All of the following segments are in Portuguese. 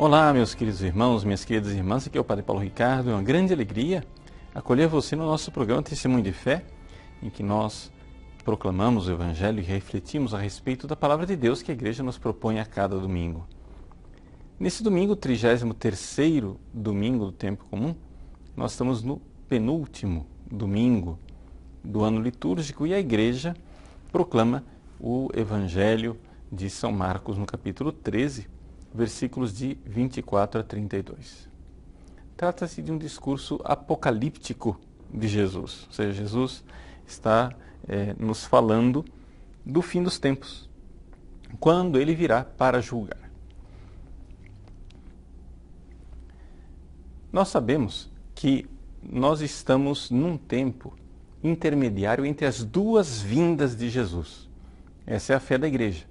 Olá, meus queridos irmãos, minhas queridas irmãs, aqui é o Padre Paulo Ricardo. É uma grande alegria acolher você no nosso programa Testemunho de Fé, em que nós proclamamos o Evangelho e refletimos a respeito da Palavra de Deus que a Igreja nos propõe a cada domingo. Nesse domingo, 33º domingo do Tempo Comum, nós estamos no penúltimo domingo do ano litúrgico e a Igreja proclama o Evangelho de São Marcos no capítulo 13, versículos de 24 a 32. Trata-se de um discurso apocalíptico de Jesus, ou seja, Jesus está nos falando do fim dos tempos, quando ele virá para julgar. Nós sabemos que nós estamos num tempo intermediário entre as duas vindas de Jesus. Essa é a fé da Igreja.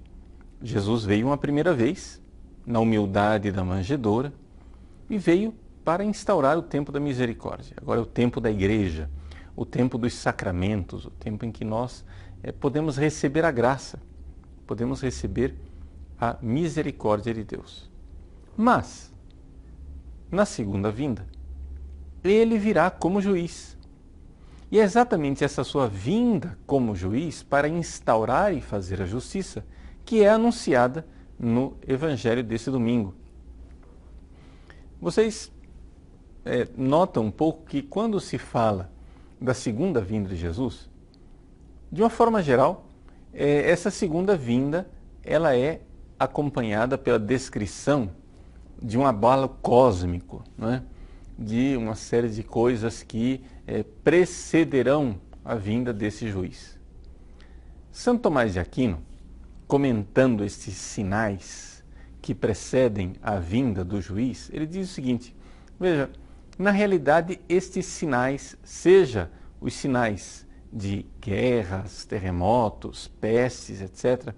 Jesus veio uma primeira vez, na humildade da manjedoura, e veio para instaurar o tempo da misericórdia. Agora é o tempo da Igreja, o tempo dos sacramentos, o tempo em que nós podemos receber a graça, podemos receber a misericórdia de Deus. Mas, na segunda vinda, ele virá como juiz. E é exatamente essa sua vinda como juiz para instaurar e fazer a justiça que é anunciada no Evangelho desse domingo. Vocês notam um pouco que quando se fala da segunda vinda de Jesus, de uma forma geral, essa segunda vinda ela é acompanhada pela descrição de um abalo cósmico, não é? De uma série de coisas que precederão a vinda desse juiz. São Tomás de Aquino, comentando estes sinais que precedem a vinda do juiz, ele diz o seguinte: veja, na realidade estes sinais, seja os sinais de guerras, terremotos, pestes, etc.,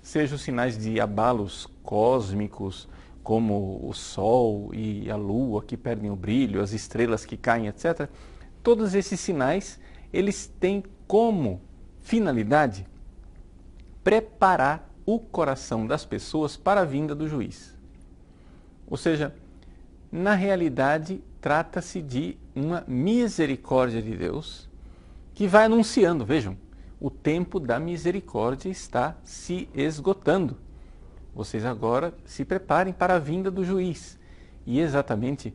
sejam os sinais de abalos cósmicos, como o Sol e a Lua que perdem o brilho, as estrelas que caem, etc., todos esses sinais, eles têm como finalidade preparar o coração das pessoas para a vinda do juiz. Ou seja, na realidade, trata-se de uma misericórdia de Deus que vai anunciando, vejam, o tempo da misericórdia está se esgotando. Vocês agora se preparem para a vinda do juiz. E exatamente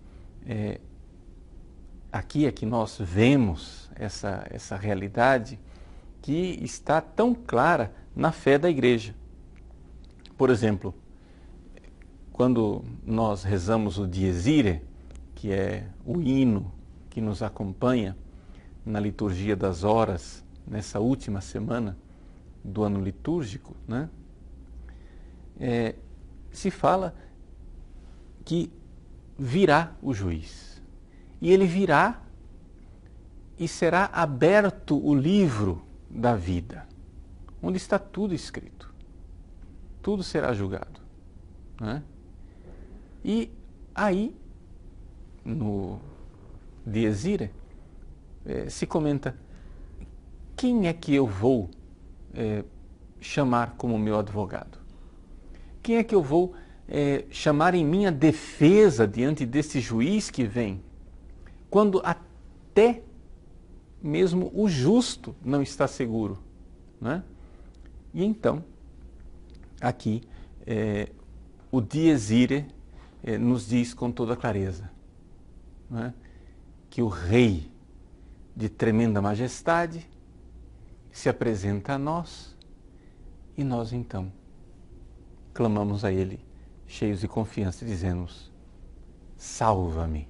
aqui é que nós vemos essa realidade que está tão clara na fé da Igreja. Por exemplo, quando nós rezamos o Dies Irae, que é o hino que nos acompanha na liturgia das horas, nessa última semana do ano litúrgico, né? Se fala que virá o juiz. E ele virá e será aberto o livro da vida, onde está tudo escrito. Tudo será julgado, né? E aí, no Dies Irae, se comenta: quem é que eu vou chamar como meu advogado? Quem é que eu vou chamar em minha defesa diante desse juiz que vem? Quando até mesmo o justo não está seguro, né? E então, aqui, o Dies Irae nos diz com toda clareza, né, que o Rei de tremenda majestade se apresenta a nós e nós então clamamos a Ele, cheios de confiança, e dizemos: salva-me.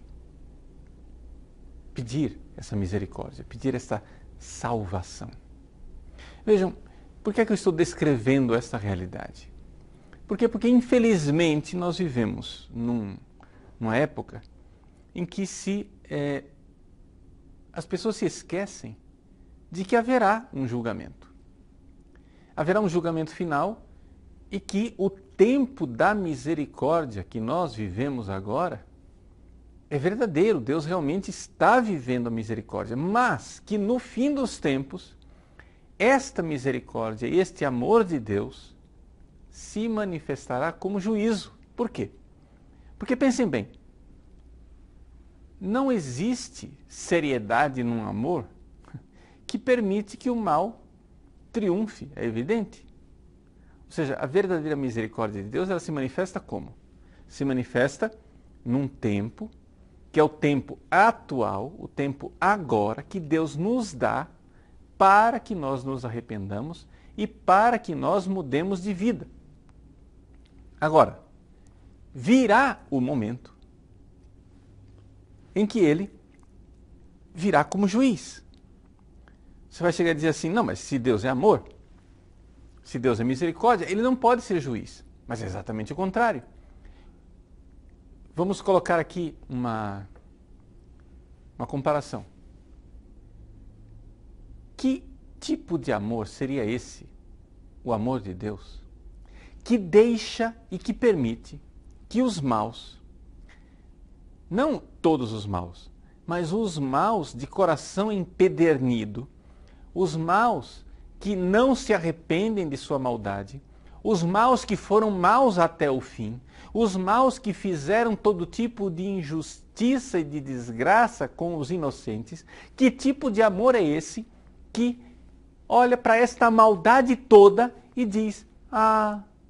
Pedir essa misericórdia, pedir essa salvação. Vejam, por que é que eu estou descrevendo esta realidade? Por quê? Porque infelizmente nós vivemos numa época em que as pessoas se esquecem de que haverá um julgamento. Haverá um julgamento final e que o tempo da misericórdia que nós vivemos agora é verdadeiro. Deus realmente está vivendo a misericórdia, mas que no fim dos tempos, esta misericórdia, este amor de Deus se manifestará como juízo. Por quê? Porque pensem bem, não existe seriedade num amor que permite que o mal triunfe, é evidente. Ou seja, a verdadeira misericórdia de Deus, ela se manifesta como? Se manifesta num tempo, que é o tempo atual, o tempo agora, que Deus nos dá para que nós nos arrependamos e para que nós mudemos de vida. Agora, virá o momento em que Ele virá como juiz. Você vai chegar a dizer assim, não, mas se Deus é amor, se Deus é misericórdia, Ele não pode ser juiz. Mas é exatamente o contrário. Vamos colocar aqui uma comparação. Que tipo de amor seria esse, o amor de Deus, que deixa e que permite que os maus, não todos os maus, mas os maus de coração empedernido, os maus que não se arrependem de sua maldade, os maus que foram maus até o fim, os maus que fizeram todo tipo de injustiça e de desgraça com os inocentes, que tipo de amor é esse que olha para esta maldade toda e diz,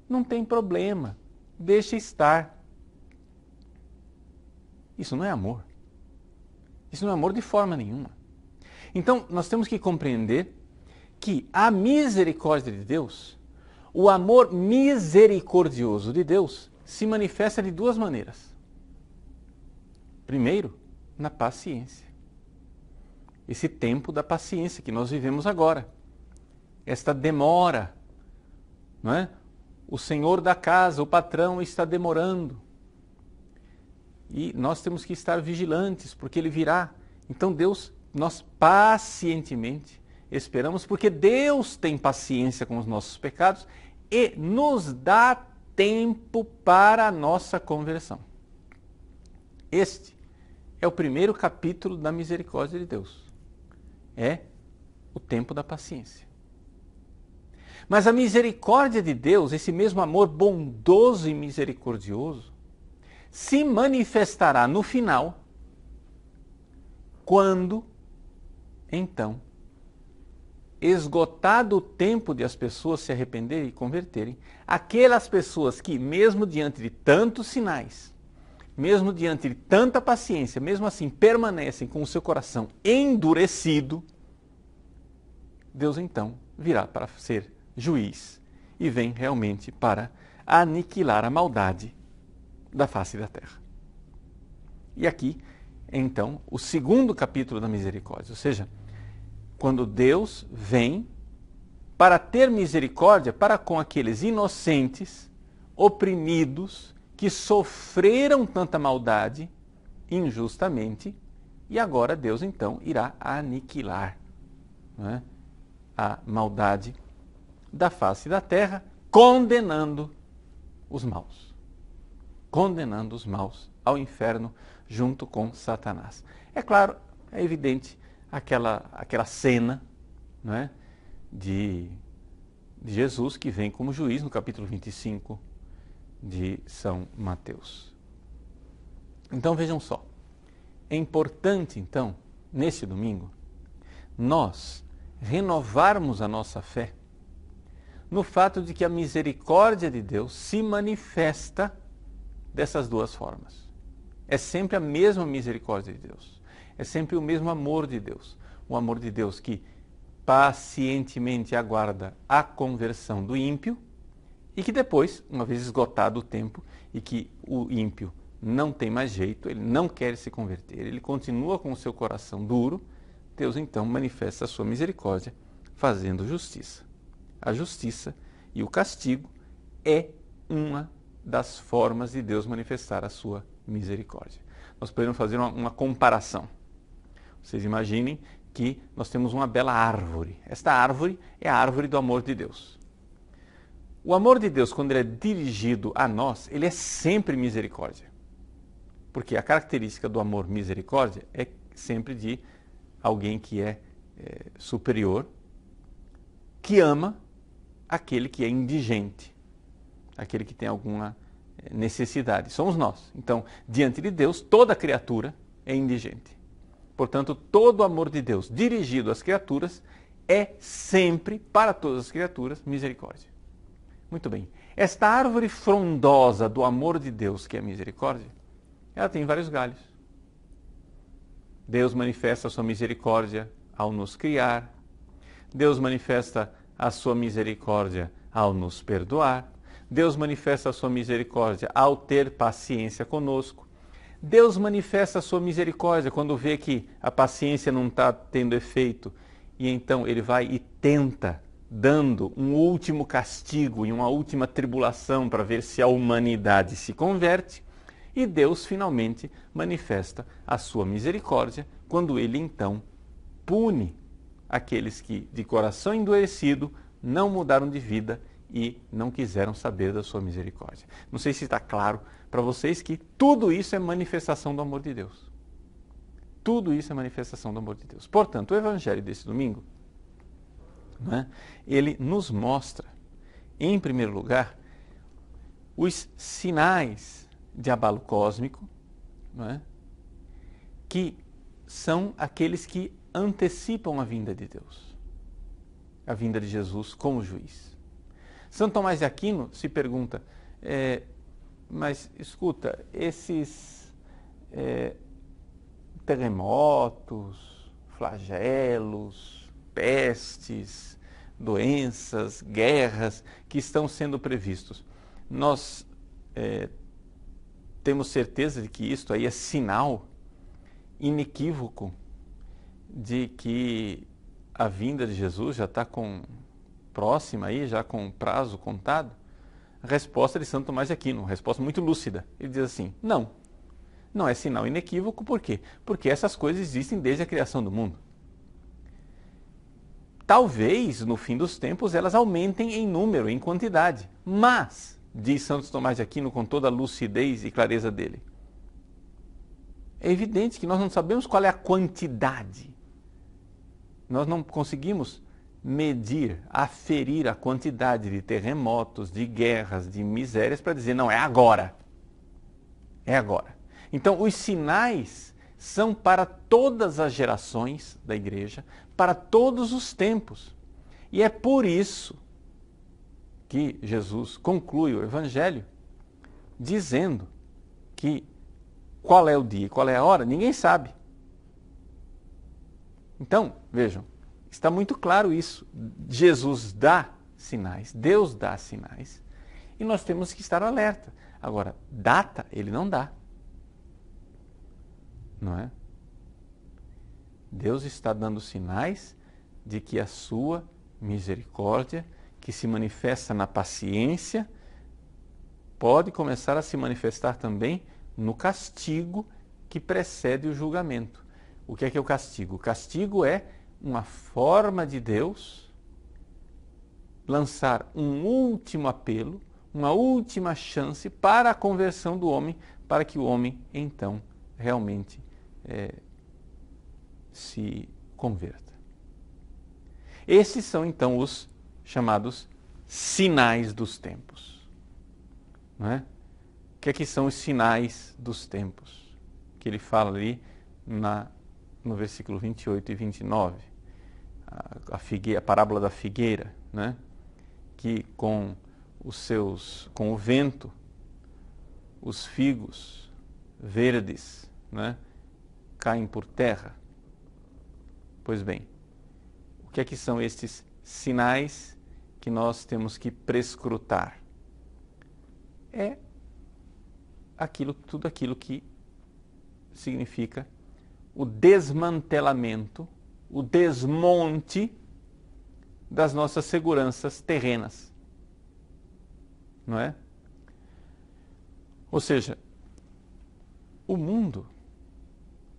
não tem problema, deixa estar. Isso não é amor. Isso não é amor de forma nenhuma. Então, nós temos que compreender que a misericórdia de Deus, o amor misericordioso de Deus, se manifesta de duas maneiras. Primeiro, na paciência. Esse tempo da paciência que nós vivemos agora. Esta demora, não é? O senhor da casa, o patrão, está demorando. E nós temos que estar vigilantes, porque ele virá. Então Deus, nós pacientemente esperamos, porque Deus tem paciência com os nossos pecados e nos dá tempo para a nossa conversão. Este é o primeiro capítulo da misericórdia de Deus. É o tempo da paciência. Mas a misericórdia de Deus, esse mesmo amor bondoso e misericordioso, se manifestará no final, quando, então, esgotado o tempo de as pessoas se arrependerem e converterem, aquelas pessoas que, mesmo diante de tantos sinais, mesmo diante de tanta paciência, mesmo assim permanecem com o seu coração endurecido, Deus então virá para ser juiz e vem realmente para aniquilar a maldade da face da terra. E aqui, então, o segundo capítulo da misericórdia, ou seja, quando Deus vem para ter misericórdia para com aqueles inocentes, oprimidos, que sofreram tanta maldade injustamente, e agora Deus então irá aniquilar, não é, a maldade da face da terra, condenando os maus. Condenando os maus ao inferno junto com Satanás. É claro, é evidente aquela cena, não é, de Jesus que vem como juiz no capítulo 25 de São Mateus. Então vejam só, é importante então, neste domingo, nós renovarmos a nossa fé no fato de que a misericórdia de Deus se manifesta dessas duas formas. É sempre a mesma misericórdia de Deus. É sempre o mesmo amor de Deus. O amor de Deus que pacientemente aguarda a conversão do ímpio e que depois, uma vez esgotado o tempo e que o ímpio não tem mais jeito, ele não quer se converter, ele continua com o seu coração duro, Deus então manifesta a sua misericórdia fazendo justiça. A justiça e o castigo é uma das formas de Deus manifestar a sua misericórdia. Nós podemos fazer uma comparação. Vocês imaginem que nós temos uma bela árvore. Esta árvore é a árvore do amor de Deus. O amor de Deus, quando ele é dirigido a nós, ele é sempre misericórdia. Porque a característica do amor misericórdia é sempre de alguém que é superior, que ama aquele que é indigente, aquele que tem alguma necessidade, somos nós. Então, diante de Deus, toda criatura é indigente. Portanto, todo o amor de Deus dirigido às criaturas é sempre, para todas as criaturas, misericórdia. Muito bem. Esta árvore frondosa do amor de Deus, que é a misericórdia, ela tem vários galhos. Deus manifesta a sua misericórdia ao nos criar. Deus manifesta a sua misericórdia ao nos perdoar. Deus manifesta a sua misericórdia ao ter paciência conosco. Deus manifesta a sua misericórdia quando vê que a paciência não está tendo efeito. E então ele vai e tenta, dando um último castigo e uma última tribulação para ver se a humanidade se converte. E Deus finalmente manifesta a sua misericórdia quando ele então pune aqueles que de coração endurecido não mudaram de vida e não quiseram saber da sua misericórdia. Não sei se está claro para vocês que tudo isso é manifestação do amor de Deus. Tudo isso é manifestação do amor de Deus. Portanto, o Evangelho desse domingo, ele nos mostra, em primeiro lugar, os sinais de abalo cósmico, que são aqueles que antecipam a vinda de Deus, a vinda de Jesus como juiz. São Tomás de Aquino se pergunta, mas escuta, esses terremotos, flagelos, pestes, doenças, guerras que estão sendo previstos, nós temos certeza de que isto aí é sinal inequívoco de que a vinda de Jesus já está próxima aí, já com prazo contado? A resposta de Santo Tomás de Aquino, uma resposta muito lúcida. Ele diz assim, não é sinal inequívoco, por quê? Porque essas coisas existem desde a criação do mundo. Talvez, no fim dos tempos, elas aumentem em número, em quantidade, mas, diz Santo Tomás de Aquino com toda a lucidez e clareza dele, é evidente que nós não sabemos qual é a quantidade. Nós não conseguimos medir, aferir a quantidade de terremotos, de guerras, de misérias para dizer, não, é agora. É agora. Então, os sinais são para todas as gerações da igreja, para todos os tempos. E é por isso que Jesus conclui o Evangelho dizendo que qual é o dia e qual é a hora, ninguém sabe. Então, vejam, está muito claro isso. Jesus dá sinais, Deus dá sinais, e nós temos que estar alerta. Agora, data, ele não dá. Não é? Deus está dando sinais de que a sua misericórdia, que se manifesta na paciência, pode começar a se manifestar também no castigo que precede o julgamento. O que é o castigo? O castigo é uma forma de Deus lançar um último apelo, uma última chance para a conversão do homem, para que o homem, então, realmente se converta. Esses são, então, os chamados sinais dos tempos. Não é? O que é que são os sinais dos tempos? Que ele fala ali no versículo 28 e 29. A parábola da figueira, né? Que com o vento, os figos verdes, né? Caem por terra. Pois bem, o que é que são estes sinais que nós temos que prescrutar? É tudo aquilo que significa o desmantelamento, o desmonte das nossas seguranças terrenas. Não é? Ou seja, o mundo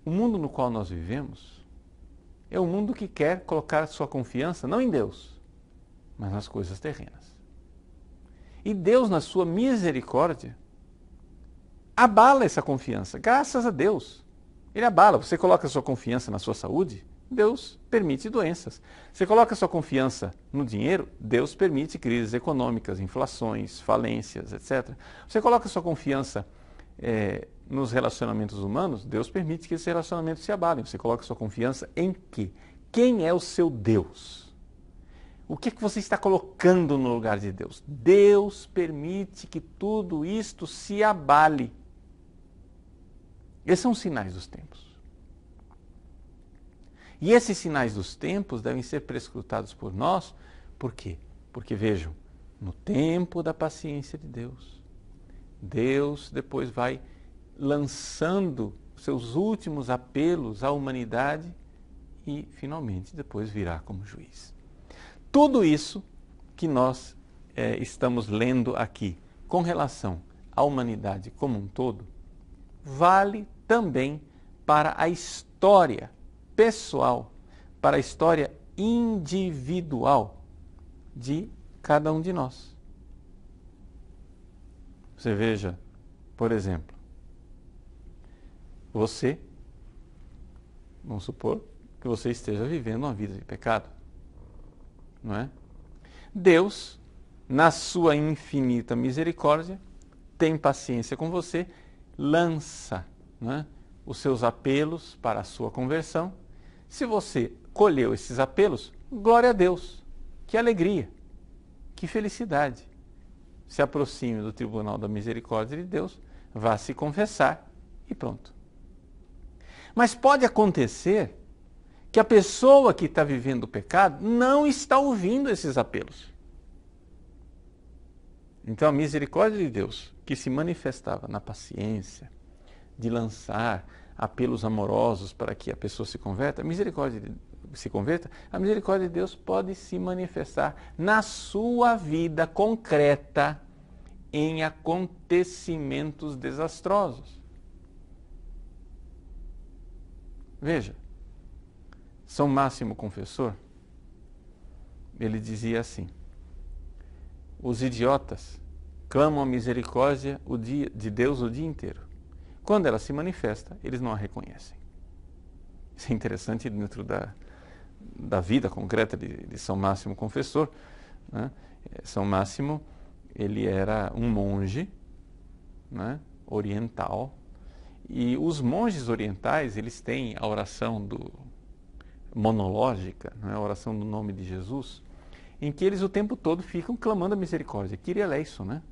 no qual nós vivemos é um mundo que quer colocar sua confiança não em Deus, mas nas coisas terrenas. E Deus, na sua misericórdia, abala essa confiança, graças a Deus. Ele abala. Você coloca a sua confiança na sua saúde, Deus permite doenças. Você coloca sua confiança no dinheiro, Deus permite crises econômicas, inflações, falências, etc. Você coloca sua confiança nos relacionamentos humanos, Deus permite que esses relacionamentos se abalem. Você coloca sua confiança em quê? Quem é o seu Deus? O que você está colocando no lugar de Deus? Deus permite que tudo isto se abale. Esses são os sinais dos tempos. E esses sinais dos tempos devem ser prescrutados por nós. Por quê? Porque, vejam, no tempo da paciência de Deus, Deus depois vai lançando seus últimos apelos à humanidade e, finalmente, depois virá como juiz. Tudo isso que nós estamos lendo aqui com relação à humanidade como um todo, vale também para a história pessoal, para a história individual de cada um de nós. Você veja, por exemplo, você, vamos supor que você esteja vivendo uma vida de pecado, não é? Deus, na sua infinita misericórdia, tem paciência com você, lança, não é, os seus apelos para a sua conversão. Se você colheu esses apelos, glória a Deus, que alegria, que felicidade. Se aproxime do tribunal da misericórdia de Deus, vá se confessar e pronto. Mas pode acontecer que a pessoa que está vivendo o pecado não está ouvindo esses apelos. Então a misericórdia de Deus, que se manifestava na paciência, de lançar apelos amorosos para que a pessoa se converta, a misericórdia de Deus pode se manifestar na sua vida concreta em acontecimentos desastrosos. Veja, São Máximo Confessor, ele dizia assim: os idiotas clamam a misericórdia de Deus o dia inteiro. Quando ela se manifesta, eles não a reconhecem. Isso é interessante dentro da vida concreta de São Máximo Confessor, né? São Máximo, ele era um monge, né, oriental, e os monges orientais, eles têm a oração monológica, né, a oração do nome de Jesus, em que eles o tempo todo ficam clamando a misericórdia, Kyrie eleison, né?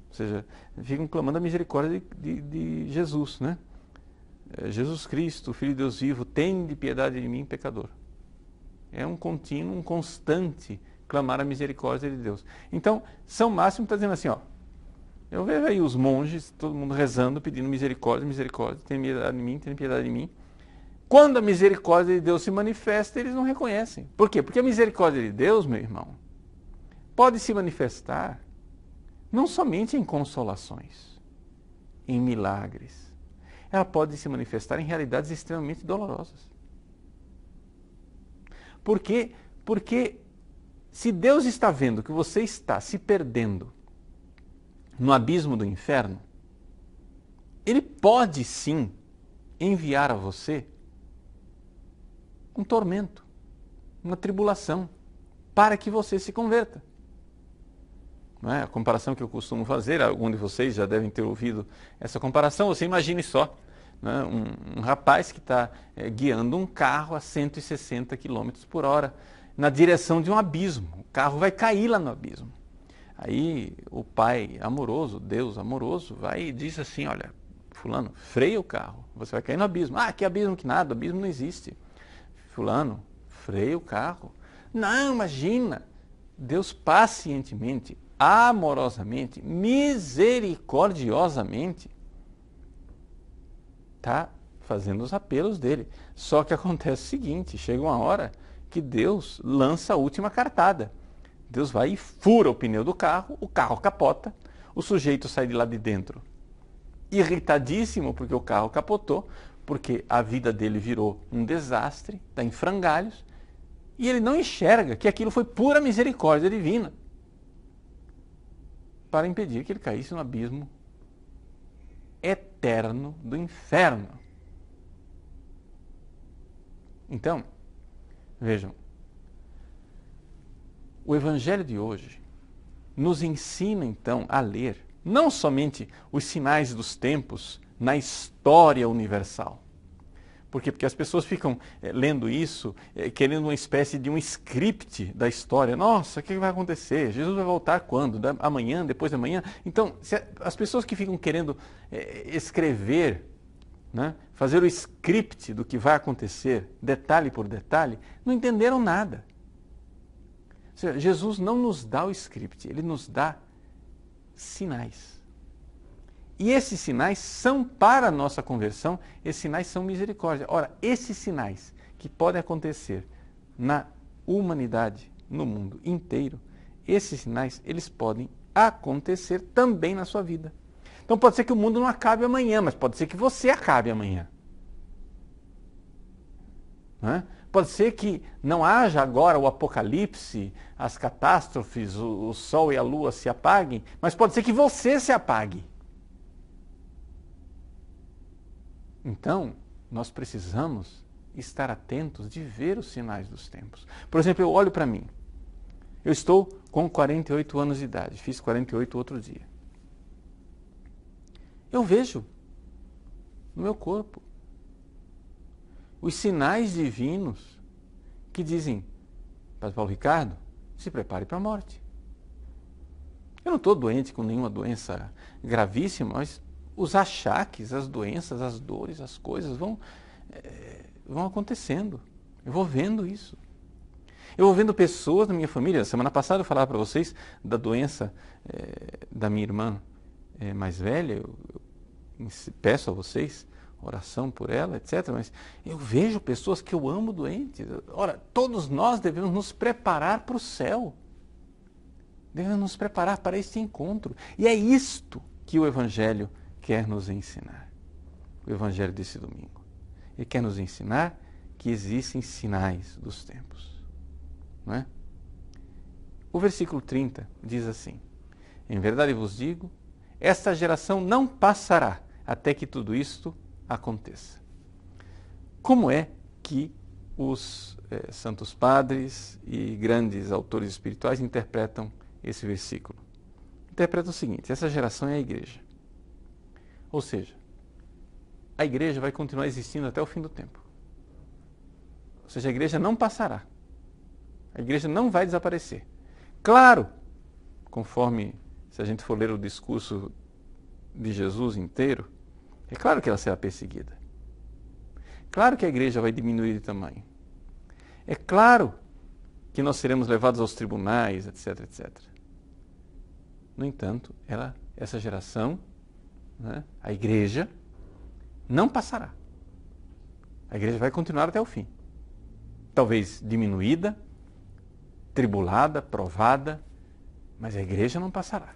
Ou seja, ficam clamando a misericórdia de Jesus, né? Jesus Cristo, Filho de Deus vivo, tende piedade de mim, pecador. É um contínuo, um constante clamar a misericórdia de Deus. Então, São Máximo está dizendo assim, ó, eu vejo aí os monges, todo mundo rezando, pedindo misericórdia, misericórdia, tem piedade de mim, tem piedade de mim. Quando a misericórdia de Deus se manifesta, eles não reconhecem. Por quê? Porque a misericórdia de Deus, meu irmão, pode se manifestar não somente em consolações, em milagres. Ela pode se manifestar em realidades extremamente dolorosas. Por quê? Porque se Deus está vendo que você está se perdendo no abismo do inferno, Ele pode sim enviar a você um tormento, uma tribulação, para que você se converta. Não é? A comparação que eu costumo fazer, algum de vocês já devem ter ouvido essa comparação, você imagine só, né? Um rapaz que está guiando um carro a 160 km por hora na direção de um abismo. O carro vai cair lá no abismo. Aí o pai amoroso, Deus amoroso, vai e diz assim, olha, fulano, freia o carro, você vai cair no abismo. Ah, que abismo que nada, abismo não existe. Fulano, freia o carro. Não, imagina. Deus pacientemente, amorosamente, misericordiosamente está fazendo os apelos dele. Só que acontece o seguinte, chega uma hora que Deus lança a última cartada. Deus vai e fura o pneu do carro, o carro capota, o sujeito sai de lá de dentro irritadíssimo porque o carro capotou, porque a vida dele virou um desastre, está em frangalhos, e ele não enxerga que aquilo foi pura misericórdia divina para impedir que ele caísse no abismo eterno do inferno. Então, Vejam, o Evangelho de hoje nos ensina então a ler não somente os sinais dos tempos na história universal. Por quê? Porque as pessoas ficam lendo isso, querendo uma espécie de um script da história. Nossa, o que vai acontecer? Jesus vai voltar quando? Amanhã? Depois da manhã? Então, as pessoas que ficam querendo escrever, né, fazer o script do que vai acontecer, detalhe por detalhe, não entenderam nada. Ou seja, Jesus não nos dá o script, ele nos dá sinais. E esses sinais são para a nossa conversão, esses sinais são misericórdia. Ora, esses sinais que podem acontecer na humanidade, no mundo inteiro, esses sinais, eles podem acontecer também na sua vida. Então pode ser que o mundo não acabe amanhã, mas pode ser que você acabe amanhã. Não é? Pode ser que não haja agora o apocalipse, as catástrofes, o sol e a lua se apaguem, mas pode ser que você se apague. Então, nós precisamos estar atentos de ver os sinais dos tempos. Por exemplo, eu olho para mim. Eu estou com 48 anos de idade, fiz 48 outro dia. Eu vejo no meu corpo os sinais divinos que dizem, Padre Paulo Ricardo, se prepare para a morte. Eu não estou doente com nenhuma doença gravíssima, mas os achaques, as doenças, as dores, as coisas vão acontecendo. Eu vou vendo isso. Eu vou vendo pessoas na minha família. Semana passada eu falava para vocês da doença da minha irmã mais velha. Eu peço a vocês oração por ela, etc. Mas eu vejo pessoas que eu amo doentes. Ora, todos nós devemos nos preparar para o céu. Devemos nos preparar para este encontro. E é isto que o Evangelho quer nos ensinar. O Evangelho desse domingo. Ele quer nos ensinar que existem sinais dos tempos. Não é? O versículo 30 diz assim: em verdade vos digo, esta geração não passará até que tudo isto aconteça. Como é que os santos padres e grandes autores espirituais interpretam esse versículo? Interpretam o seguinte: essa geração é a igreja. Ou seja, a igreja vai continuar existindo até o fim do tempo. Ou seja, a igreja não passará. A igreja não vai desaparecer. Claro, conforme, se a gente for ler o discurso de Jesus inteiro, é claro que ela será perseguida. Claro que a igreja vai diminuir de tamanho. É claro que nós seremos levados aos tribunais, etc, etc. No entanto, essa geração, né, a igreja, não passará. A igreja vai continuar até o fim. Talvez diminuída, tribulada, provada, mas a igreja não passará.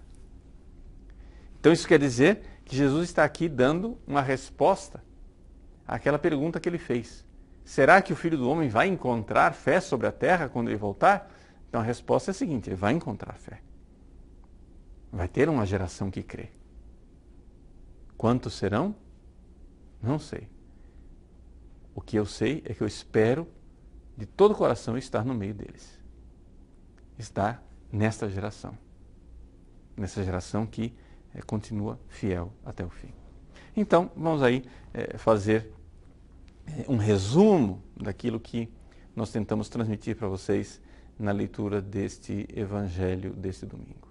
Então isso quer dizer que Jesus está aqui dando uma resposta àquela pergunta que ele fez. Será que o Filho do Homem vai encontrar fé sobre a terra quando ele voltar? Então a resposta é a seguinte: ele vai encontrar fé. Vai ter uma geração que crê. Quantos serão? Não sei. O que eu sei é que eu espero de todo o coração estar no meio deles. Estar nesta geração. Nessa geração que continua fiel até o fim. Então, vamos aí fazer um resumo daquilo que nós tentamos transmitir para vocês na leitura deste Evangelho deste domingo.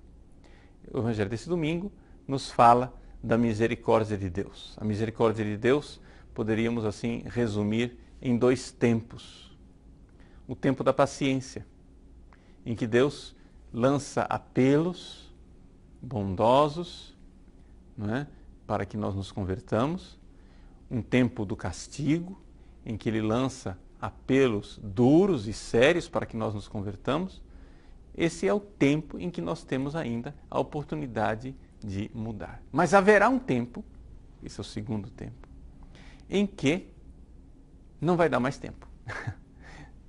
O Evangelho deste domingo nos fala da misericórdia de Deus. A misericórdia de Deus poderíamos assim resumir em dois tempos. O tempo da paciência, em que Deus lança apelos bondosos, não é, para que nós nos convertamos. Um tempo do castigo, em que Ele lança apelos duros e sérios para que nós nos convertamos. Esse é o tempo em que nós temos ainda a oportunidade de mudar. Mas haverá um tempo, esse é o segundo tempo, em que não vai dar mais tempo.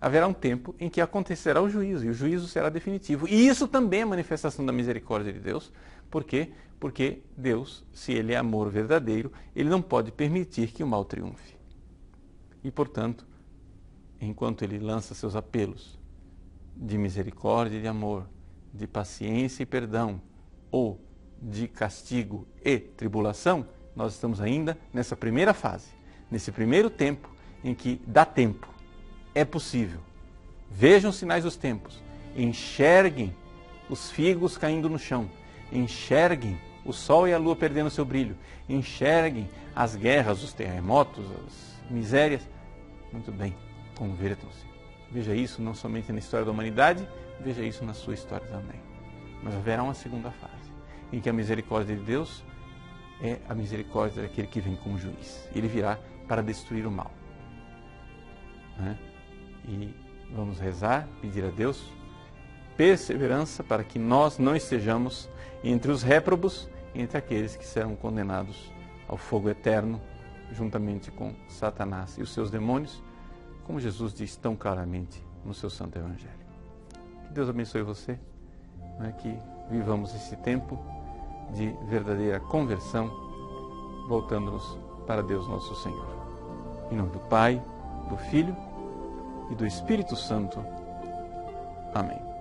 Haverá um tempo em que acontecerá o juízo, e o juízo será definitivo. E isso também é manifestação da misericórdia de Deus. Por quê? Porque Deus, se Ele é amor verdadeiro, Ele não pode permitir que o mal triunfe. E, portanto, enquanto ele lança seus apelos de misericórdia e de amor, de paciência e perdão, ou de castigo e tribulação, nós estamos ainda nessa primeira fase, nesse primeiro tempo em que dá tempo, é possível. Vejam os sinais dos tempos, enxerguem os figos caindo no chão, enxerguem o sol e a lua perdendo seu brilho, enxerguem as guerras, os terremotos, as misérias. Muito bem, convertam-se. Veja isso não somente na história da humanidade, veja isso na sua história também. Mas haverá uma segunda fase, em que a misericórdia de Deus é a misericórdia daquele que vem como juiz. Ele virá para destruir o mal. E vamos rezar, pedir a Deus perseverança para que nós não estejamos entre os réprobos, entre aqueles que serão condenados ao fogo eterno, juntamente com Satanás e os seus demônios, como Jesus diz tão claramente no seu Santo Evangelho. Que Deus abençoe você, que vivamos esse tempo de verdadeira conversão, voltando-nos para Deus nosso Senhor. Em nome do Pai, do Filho e do Espírito Santo. Amém.